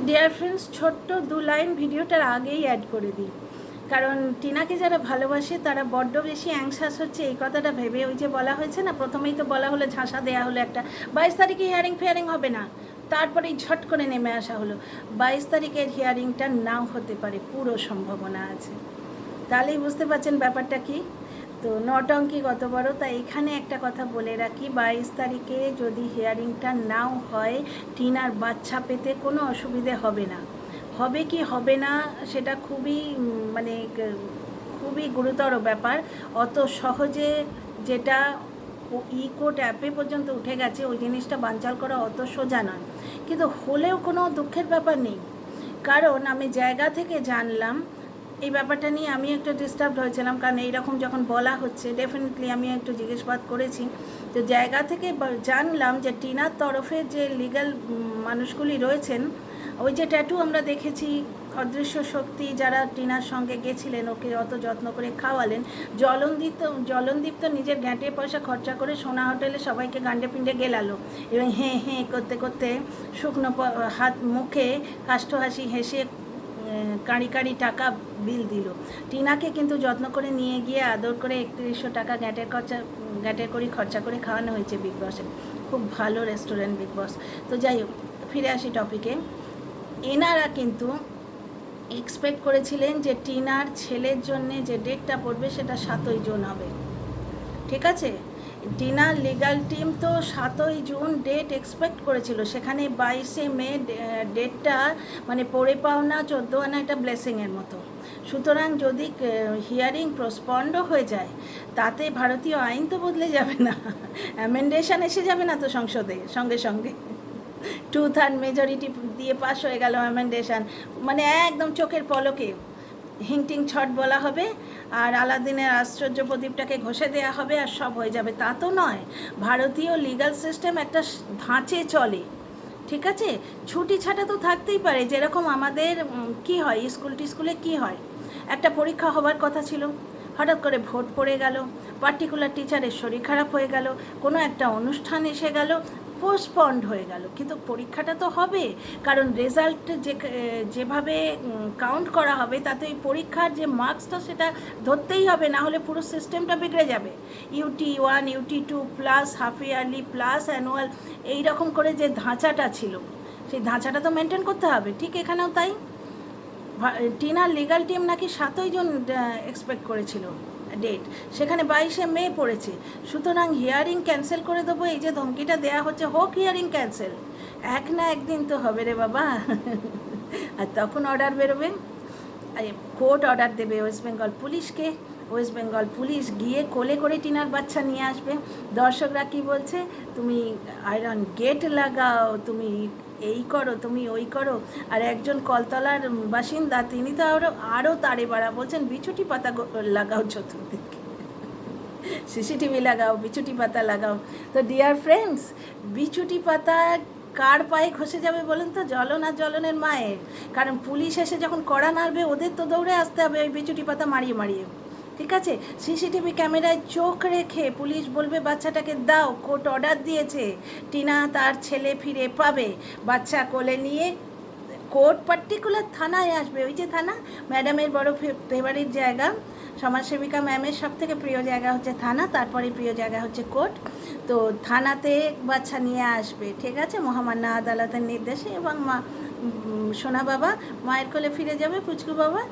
Dear friends, ছোট্ট 2 line ভিডিওটার আগেই অ্যাড করে দিই, কারণ টিনাকে যারা ভালোবাসে তারা বড্ড বেশি অ্যাংশাস হচ্ছে এই কথাটা ভেবে। ওই যে বলা হয়েছে না, প্রথমেই তো বলা হলো, ঝাঁসা দেওয়া হলো একটা 22 তারিখে হিয়ারিং হবে না, তারপরেই ঝট করে নেমে আসা হলো 22 তারিখের হিয়ারিংটা নাও হতে পারে, পুরো সম্ভাবনা আছে। তাহলেই বুঝতে পারছেন ব্যাপারটা কি। তো নটঙ্কি কত বড়। তাই এখানে একটা কথা বলে রাখি, 22 তারিখে যদি হিয়ারিংটা নাও হয়, টিনার বাচ্চা পেতে কোনো অসুবিধে হবে না। হবে কি হবে না সেটা খুবই খুবই গুরুতর ব্যাপার। অত সহজে যেটা ই কোর্ট অ্যাপে পর্যন্ত উঠে গেছে ওই জিনিসটা বানচাল করা অত সোজা নয়, কিন্তু হলেও কোনো দুঃখের ব্যাপার নেই। কারণ আমি জায়গা থেকে জানলাম এই ব্যাপারটা নিয়ে, আমি একটু ডিস্টার্ব হয়েছিলাম, কারণ এইরকম যখন বলা হচ্ছে ডেফিনেটলি আমি একটু জিজ্ঞাসাবাদ করেছি। তো জায়গা থেকে জানলাম যে টিনার তরফে যে লিগ্যাল মানুষগুলি রয়েছেন, ওই যে ট্যাটু আমরা দেখেছি, অদৃশ্য শক্তি যারা টিনার সঙ্গে গেছিলেন, ওকে অত যত্ন করে খাওয়ালেন, জলনদীপ তো নিজের ঘ্যাঁটে পয়সা খরচা করে সোনা হোটেলে সবাইকে গান্ডে পিণ্ডে গেলালো, এবং হেঁ করতে করতে শুকনো হাত মুখে কাষ্ঠহাসি হেসে কাঁড়ি টাকা বিল দিল। টিনাকে কিন্তু যত্ন করে নিয়ে গিয়ে আদর করে 3100 টাকা গ্যাটের করি খরচা করে খাওয়ানো হয়েছে বিগ বসে। খুব ভালো রেস্টুরেন্ট বিগ বস। তো যাই হোক, ফিরে আসি টপিকে। এনারা কিন্তু এক্সপেক্ট করেছিলেন যে টিনার ছেলের জন্যে যে ডেটটা পড়বে সেটা 7ই জুন হবে, ঠিক আছে। টিনার লিগাল টিম তো 7ই জুন ডেট এক্সপেক্ট করেছিল, সেখানে 22শে মে ডেটটা মানে পড়ে পাওনা 14 আনা একটা ব্লেসিংয়ের মতো। সুতরাং যদি হিয়ারিং প্রসপন্ডও হয়ে যায়, তাতে ভারতীয় আইন তো বদলে যাবে না, অ্যামেন্ডেশন এসে যাবে না তো সংসদে সঙ্গে সঙ্গে। 2/3 মেজরিটি দিয়ে পাস হয়ে গেল অ্যামেন্ডেশন, মানে একদম চোখের পলকে হিংটিং ছট বলা হবে, আর আলাদিনের আশ্চর্য প্রদীপটাকে ঘষে দেওয়া হবে, আর সব হয়ে যাবে। তা তো নয়, ভারতীয় লিগ্যাল সিস্টেম একটা ধাঁচে চলে, ঠিক আছে। ছুটি ছাটা তো থাকতেই পারে, যেরকম আমাদের কি হয় স্কুলে কি হয়, একটা পরীক্ষা হবার কথা ছিল, হঠাৎ করে ভোট পড়ে গেল, পার্টিকুলার টিচারের শরীর খারাপ হয়ে গেল, কোনো একটা অনুষ্ঠান এসে গেল, পোস্টপন্ড হয়ে গেল, কিন্তু পরীক্ষাটা তো হবে। কারণ রেজাল্ট যেভাবে কাউন্ট করা হবে তাতে ওই পরীক্ষার যে মার্কসটা সেটা ধরতেই হবে, না হলে পুরো সিস্টেমটা বিগড়ে যাবে। UT1 UT2 plus half yearly plus annual, এইরকম করে যে ধাঁচাটা ছিল সেই ধাঁচাটা তো মেনটেন করতে হবে। ঠিক এখানেও তাই। টিনার লিগাল টিম নাকি 7ই জুন এক্সপেক্ট করেছিল ডেট, সেখানে 22শে মে পড়েছে। সুতরাং হিয়ারিং ক্যান্সেল করে দেবো, এই যে ধমকিটা দেওয়া হচ্ছে, হোক হিয়ারিং ক্যান্সেল, এক না একদিন তো হবে রে বাবা। আর তখন অর্ডার বেরোবে, কোর্ট অর্ডার দেবে ওয়েস্ট বেঙ্গল পুলিশকে, ওয়েস্ট বেঙ্গল পুলিশ গিয়ে কোলে করে টিনার বাচ্চা নিয়ে আসবে। দর্শকরা কি বলছে, তুমি আয়রন গেট লাগাও, তুমি এই করো, তুমি ওই করো। আর একজন কলতলার বাসিন্দা, তিনি তো আরও তারে বাড়া বলছেন, বিছুটি পাতা লাগাও চতুর্দিকে, CCTV লাগাও, বিছুটি পাতা লাগাও। তো ডিয়ার ফ্রেন্ডস, বিছুটি পাতা কার পায়ে ঘষে যাবে বলুন তো? জ্বলন আর জ্বলনের মায়ের। কারণ পুলিশ এসে যখন কড়া নাড়বে, ওদের তো দৌড়ে আসতে হবে ওই বিছুটি পাতা মারিয়ে, ঠিক আছে। CCTV ক্যামেরায় চোখ রেখে পুলিশ বলবে বাচ্চাটাকে দাও, কোর্ট অর্ডার দিয়েছে, টিনা তার ছেলে ফিরে পাবে। বাচ্চা কোলে নিয়ে কোর্ট পার্টিকুলার থানায় আসবে, ওই যে থানা, ম্যাডামের বড় ফেভারিট জায়গা, সমাজসেবিকা ম্যামের সব থেকে প্রিয় জায়গা হচ্ছে থানা, তারপরে প্রিয় জায়গা হচ্ছে কোর্ট। তো থানাতে বাচ্চা নিয়ে আসবে, ঠিক আছে, মহামান্য আদালতের নির্দেশে, এবং সোনা বাবা মায়ের কোলে ফিরে যাবে, পুচকু বাবা।